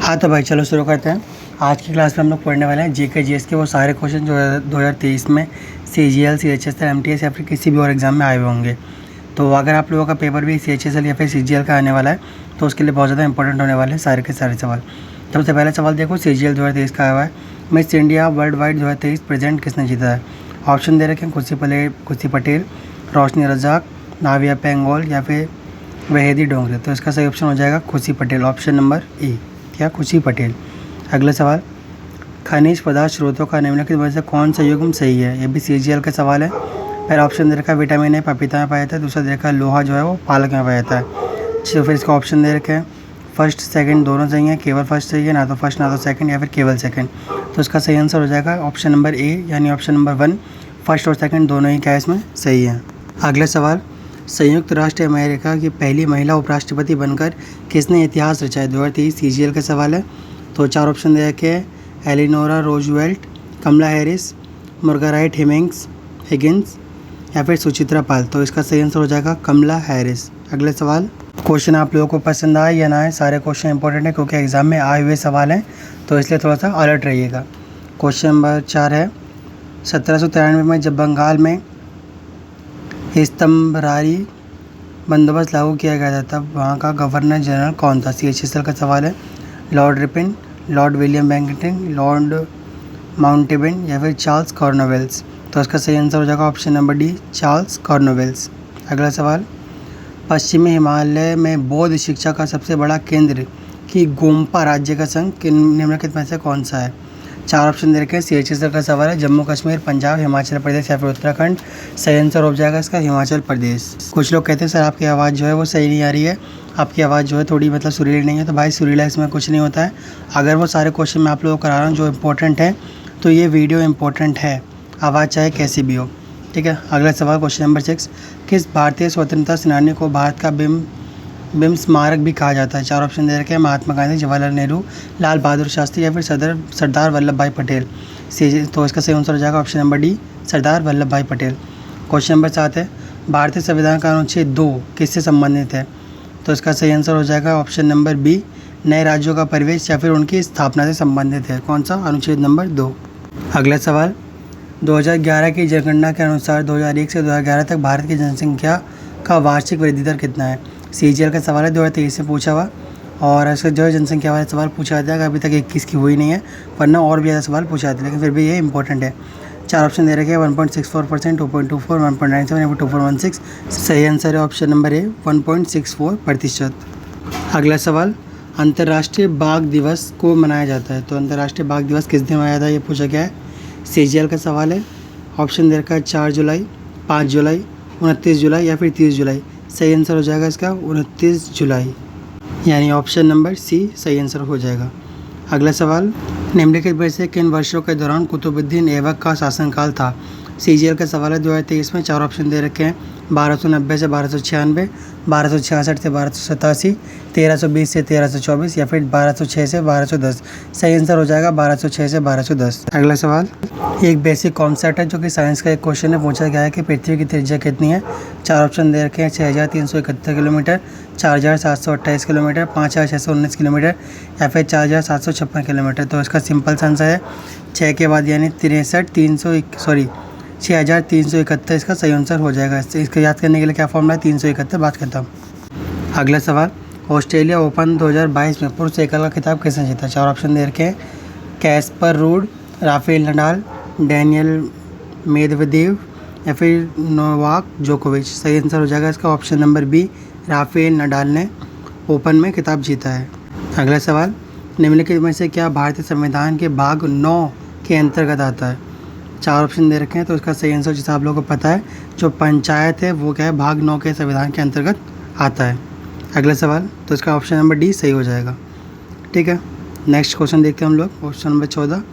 हाँ तो भाई चलो शुरू करते हैं। आज की क्लास में हम लोग पढ़ने वाले हैं जीके जीएस के वो सारे क्वेश्चन जो 2023 में सीजीएल सीएचएसएल एमटीएस या फिर किसी भी और एग्ज़ाम में आए हुए होंगे। तो अगर आप लोगों का पेपर भी सीएचएसएल या फिर सीजीएल का आने वाला है तो उसके लिए बहुत ज़्यादा इंपॉर्टेंट होने वाले हैं सारे के सारे सवाल। सबसे पहला सवाल देखो, सीजीएल 2023 का आया हुआ है, miss India world wide 2023 present किसने जीता है। ऑप्शन दे रखे हैं खुशी पटेल, रोशनी रजाक, नाविया पेंगोल या फिर वहेदी डोंगरे। तो इसका सही ऑप्शन हो जाएगा खुशी पटेल, ऑप्शन नंबर ई, क्या खुशी पटेल। अगला सवाल, खनिज पदार्थ स्रोतों का निम्नलिखित में से कौन सा युग्म सही है। ये भी सीजीएल का सवाल है। पहला ऑप्शन दे रखा है विटामिन ए पपीता में पाया जाता है, दूसरा दे रखा है लोहा जो है वो पालक में पाया जाता है। तो फिर इसका ऑप्शन दे रखे हैं फर्स्ट सेकंड दोनों सही है, केवल फर्स्ट सही है, ना तो फर्स्ट ना तो सेकंड या फिर केवल सेकंड। तो इसका सही आंसर हो जाएगा ऑप्शन नंबर ए यानी ऑप्शन नंबर 1, फर्स्ट और सेकंड दोनों ही क्या इसमें सही है। अगला सवाल, संयुक्त राष्ट्र अमेरिका की पहली महिला उपराष्ट्रपति बनकर किसने इतिहास रचा है। 2023 सीजीएल का सवाल है। तो 4 ऑप्शन दे रखे हैं, एलिनोरा रूजवेल्ट, कमला हैरिस, मार्गारेट हिगिंस या फिर सुचित्रा पाल। तो इसका सही आंसर हो जाएगा कमला हैरिस। अगले सवाल, क्वेश्चन आप लोगों को पसंद आए या ना आए, सारे क्वेश्चन इंपॉर्टेंट है क्योंकि एग्जाम में आए हुए सवाल हैं, तो इसलिए थोड़ा सा अलर्ट रहिएगा। क्वेश्चन नंबर 4 है, 1793 में जब बंगाल में स्तंभरारी बंदोबस्त लागू किया गया था तब वहाँ का गवर्नर जनरल कौन था। सीएचएसएल का सवाल है। Lord Ripon, Lord William Bentinck, Lord Mountbatten या फिर चार्ल्स कॉर्नवेल्स। तो इसका सही आंसर हो जाएगा ऑप्शन नंबर डी, चार्ल्स कॉर्नवेल्स। अगला सवाल, पश्चिमी हिमालय में बौद्ध शिक्षा का सबसे बड़ा केंद्र की गोम्पा राज्य का संघ निम्नलिखित में से कौन सा है। 4 ऑप्शन दे रखे हैं। सीएचएसएल का सवाल है। जम्मू कश्मीर, पंजाब, हिमाचल प्रदेश या फिर उत्तराखंड। सही आंसर हो जाएगा इसका हिमाचल प्रदेश। कुछ लोग कहते हैं सर आपकी आवाज़ जो है वो सही नहीं आ रही है, आपकी आवाज़ जो है थोड़ी मतलब सुरीली नहीं है। तो भाई सुरीला इसमें कुछ नहीं होता है। अगर वो सारे क्वेश्चन मैं आप लोगों को करा रहा हूँ जो इंपॉर्टेंट है तो ये वीडियो इंपॉर्टेंट है, आवाज़ चाहे कैसी भी हो, ठीक है। अगला सवाल, क्वेश्चन नंबर 6, किस भारतीय स्वतंत्रता सेनानी को भारत का बिम्ब स्मारक भी कहा जाता है। 4 ऑप्शन दे रखे हैं, महात्मा गांधी, जवाहरलाल नेहरू, लाल बहादुर शास्त्री या फिर सरदार वल्लभ भाई पटेल। तो इसका सही आंसर हो जाएगा option number D, Sardar Vallabh भाई पटेल। क्वेश्चन नंबर 7 है, भारतीय संविधान का अनुच्छेद 2 किससे संबंधित है। तो इसका सही आंसर हो जाएगा ऑप्शन नंबर बी, नए राज्यों का प्रवेश या फिर उनकी स्थापना से संबंधित है। कौन सा, अनुच्छेद नंबर 2। अगला सवाल, 2011 की जनगणना के अनुसार 2001 से 2011 तक भारत की जनसंख्या का वार्षिक वृद्धि दर कितना है। सीजीएल का सवाल है, 2023 से पूछा हुआ और ऐसे जो जनसंख्या वाले सवाल पूछा जाता है अभी तक 21 की हुई नहीं है, वरना और भी ज़्यादा सवाल पूछा जाते हैं, लेकिन फिर भी ये इंपॉर्टेंट है। 4 ऑप्शन दे रखे हैं, 1.64%, 2.24, 1.97 या फिर 2.16। सही आंसर है ऑप्शन नंबर ए, 1.64%। अगला सवाल, अंतर्राष्ट्रीय बाघ दिवस को मनाया जाता है। तो अंतर्राष्ट्रीय बाघ दिवस किस दिन मनाया जाता है ये पूछा गया है। सीजीएल का सवाल है। ऑप्शन दे रखा है 4 जुलाई, 5 जुलाई, 29 जुलाई या फिर 30 जुलाई। सही आंसर हो जाएगा इसका 29 जुलाई यानी ऑप्शन नंबर सी सही आंसर हो जाएगा। अगला सवाल, निम्नलिखित में से किन वर्षों के दौरान कुतुबुद्दीन ऐबक का शासनकाल था। सीजीएल का सवाल है। 2023 में 4 ऑप्शन दे रखे हैं, 1290 से 1296, 1266 से 1287, 1320 से 1324 या फिर 1206 से 1210। सही आंसर हो जाएगा 1206 से 1210। अगला सवाल, एक बेसिक कॉन्सेप्ट है जो कि साइंस का एक क्वेश्चन है, पूछा गया है कि पृथ्वी की त्रिज्या कितनी है। 4 ऑप्शन दे रखे हैं, 6371 किलोमीटर, 4728 किलोमीटर, 5619 किलोमीटर या फिर 4756 किलोमीटर। तो इसका सिंपल सा आंसर है 6 के बाद यानी 6371 इसका सही आंसर हो जाएगा। इसको याद करने के लिए क्या फॉर्मूला है, 371 बात करता हूँ। अगला सवाल, ऑस्ट्रेलिया ओपन 2022 में पुरुष एकल का खिताब किसने जीता। 4 ऑप्शन दे रखे हैं, Casper Ruud, Rafael Nadal, Daniel Medvedev या फिर नोवाक जोकोविच। सही आंसर हो जाएगा इसका option number B, Rafael Nadal ने ओपन में खिताब जीता है। अगला सवाल, निम्नलिखित में से क्या भारतीय संविधान के भाग 9 के अंतर्गत आता है। 4 ऑप्शन दे रखे हैं। तो इसका सही आंसर जैसा आप लोगों को पता है जो पंचायत है वो क्या है, भाग 9 के संविधान के अंतर्गत आता है। अगला सवाल, तो इसका ऑप्शन नंबर डी सही हो जाएगा, ठीक है। नेक्स्ट क्वेश्चन देखते हैं हम लोग। क्वेश्चन नंबर 14,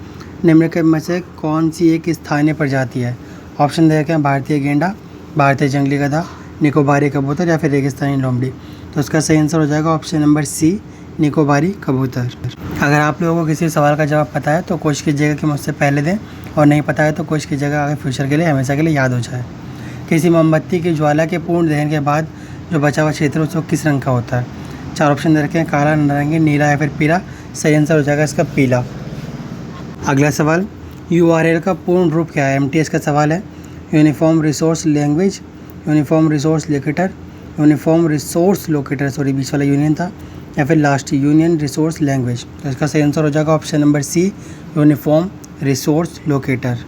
निम्नलिखित में से कौन सी एक स्थानीय प्रजाति है। ऑप्शन दे रखे हैं, भारतीय गेंडा, भारतीय जंगली गधा, निकोबारी कबूतर या फिर रेगिस्तानी लोमड़ी। तो इसका सही आंसर हो जाएगा ऑप्शन नंबर सी, निकोबारी कबूतर। अगर आप लोगों को किसी सवाल का जवाब पता है तो कोशिश कीजिएगा कि मुझसे पहले दें, और नहीं पता है तो कोशिश कीजिएगा आगे फ्यूचर के लिए हमेशा के लिए याद हो जाए। किसी मोमबत्ती की ज्वाला के पूर्ण दहन के बाद जो बचा हुआ क्षेत्र उसको किस रंग का होता है। 4 ऑप्शन दे रखे हैं, काला, नारंगी, नीला या फिर पीला। सही आंसर हो जाएगा इसका पीला। अगला सवाल, URL का पूर्ण रूप क्या है? MTS का सवाल है। Uniform resource language, uniform resource locator, uniform resource locator, sorry बीच वाला यूनियन था, या फिर लास्ट यूनियन रिसोर्स लैंग्वेज। तो इसका सही आंसर हो जाएगा option number C, uniform resource locator.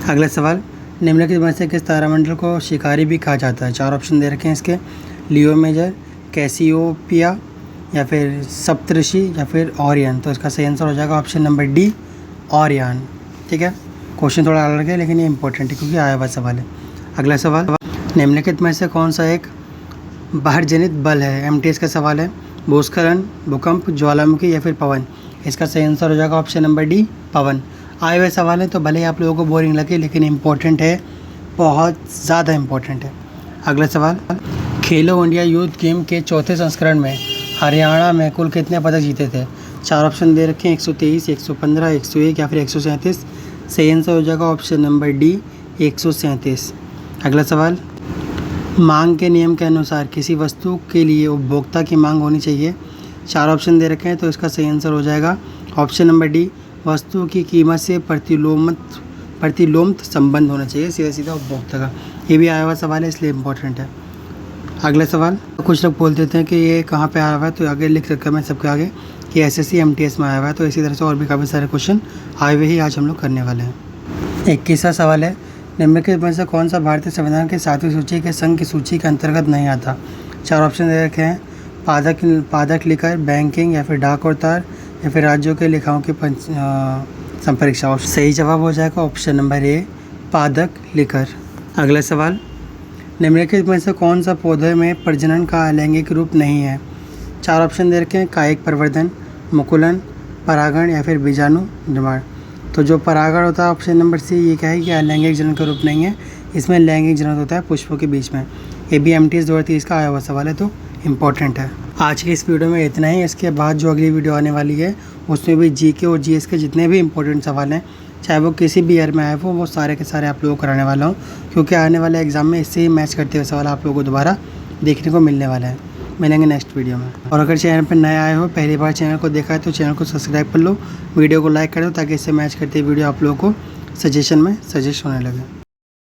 अगला सवाल, निम्नलिखित में से किस तारामंडल को शिकारी भी कहा जाता है? 4 ऑप्शन दे रखे हैं इसके, लियो मेजर, कैसियोपिया, या फिर सप्तऋषि, या फिर ओरियन। तो इसका सही आंसर हो जाएगा ऑप्शन नंबर डी, ओरियन। ठीक है, क्वेश्चन थोड़ा अलग है लेकिन ये इंपॉर्टेंट है क्योंकि आया हुआ सवाल है। अगला सवाल, निम्नलिखित में से कौन सा एक बाहर जनित बल है? MTS का सवाल है। भूस्खलन, भूकंप, ज्वालामुखी, या फिर पवन। इसका सही आंसर हो जाएगा ऑप्शन नंबर डी, पवन। आए हुए सवाल है तो भले ही आप लोगों को बोरिंग लगे लेकिन इम्पोर्टेंट है, बहुत ज़्यादा इम्पोर्टेंट है। अगला सवाल, खेलो इंडिया यूथ गेम के चौथे संस्करण में हरियाणा में कुल कितने पदक जीते थे? 4 ऑप्शन दे रखे हैं, 123, 115, 101, या फिर 137। सही आंसर हो जाएगा ऑप्शन नंबर डी, 137। अगला सवाल, मांग के नियम के अनुसार किसी वस्तु के लिए उपभोक्ता की मांग होनी चाहिए। 4 ऑप्शन दे रखे हैं तो इसका सही आंसर हो जाएगा ऑप्शन नंबर डी, वस्तु की कीमत से प्रतिलोम संबंध होना चाहिए, सीधा सीधा उपभोक्ता का। ये भी आया हुआ सवाल है इसलिए इम्पोर्टेंट है। अगला सवाल, कुछ लोग बोल देते हैं कि ये कहाँ पे आया हुआ है, तो आगे लिख रखा है मैं सबके आगे कि SSC MTS में आया हुआ है। तो इसी तरह से और भी काफ़ी सारे क्वेश्चन आए हुए ही आज हम लोग करने वाले हैं। 21वां सवाल है, निम्नलिखित में से कौन सा भारतीय संविधान की 7वीं सूची के संघ की सूची के अंतर्गत नहीं आता? 4 ऑप्शन दे रखे हैं, पादक लिकर, बैंकिंग, या फिर डाक और तार, या फिर राज्यों के लेखाओं की संपरीक्षा। सही जवाब हो जाएगा ऑप्शन नंबर ए, पादक लिकर। अगला सवाल, निम्नलिखित में से कौन सा पौधे में प्रजनन का अलैंगिक रूप नहीं है? 4 ऑप्शन दे रखे हैं, कायिक प्रवर्धन, मुकुलन, परागण, या फिर बीजाणु निर्माण। तो जो परागण होता है ऑप्शन नंबर सी, ये क्या है कि अलैंगिक जनन का रूप नहीं है, इसमें लैंगिक जनन होता है पुष्पों के बीच में। ये भी MTS 2023 का आया हुआ सवाल है तो इम्पोर्टेंट है। आज की इस वीडियो में इतना ही। इसके बाद जो अगली वीडियो आने वाली है उसमें भी GK और GS के जितने भी इंपॉर्टेंट सवाल हैं, चाहे वो किसी भी ईयर में आए वो सारे के सारे आप लोगों को कराने वाला हूँ, क्योंकि आने वाले एग्जाम में इससे ही मैच करते हुए सवाल आप लोगों को दोबारा देखने को मिलने वाला है। मिलेंगे नेक्स्ट वीडियो में। और अगर चैनल पर नए आए हो, पहली बार चैनल को देखा है तो चैनल को सब्सक्राइब कर लो, वीडियो को लाइक कर दो ताकि इससे मैच करते वीडियो आप लोगों को सजेशन में सजेस्ट होने लगे।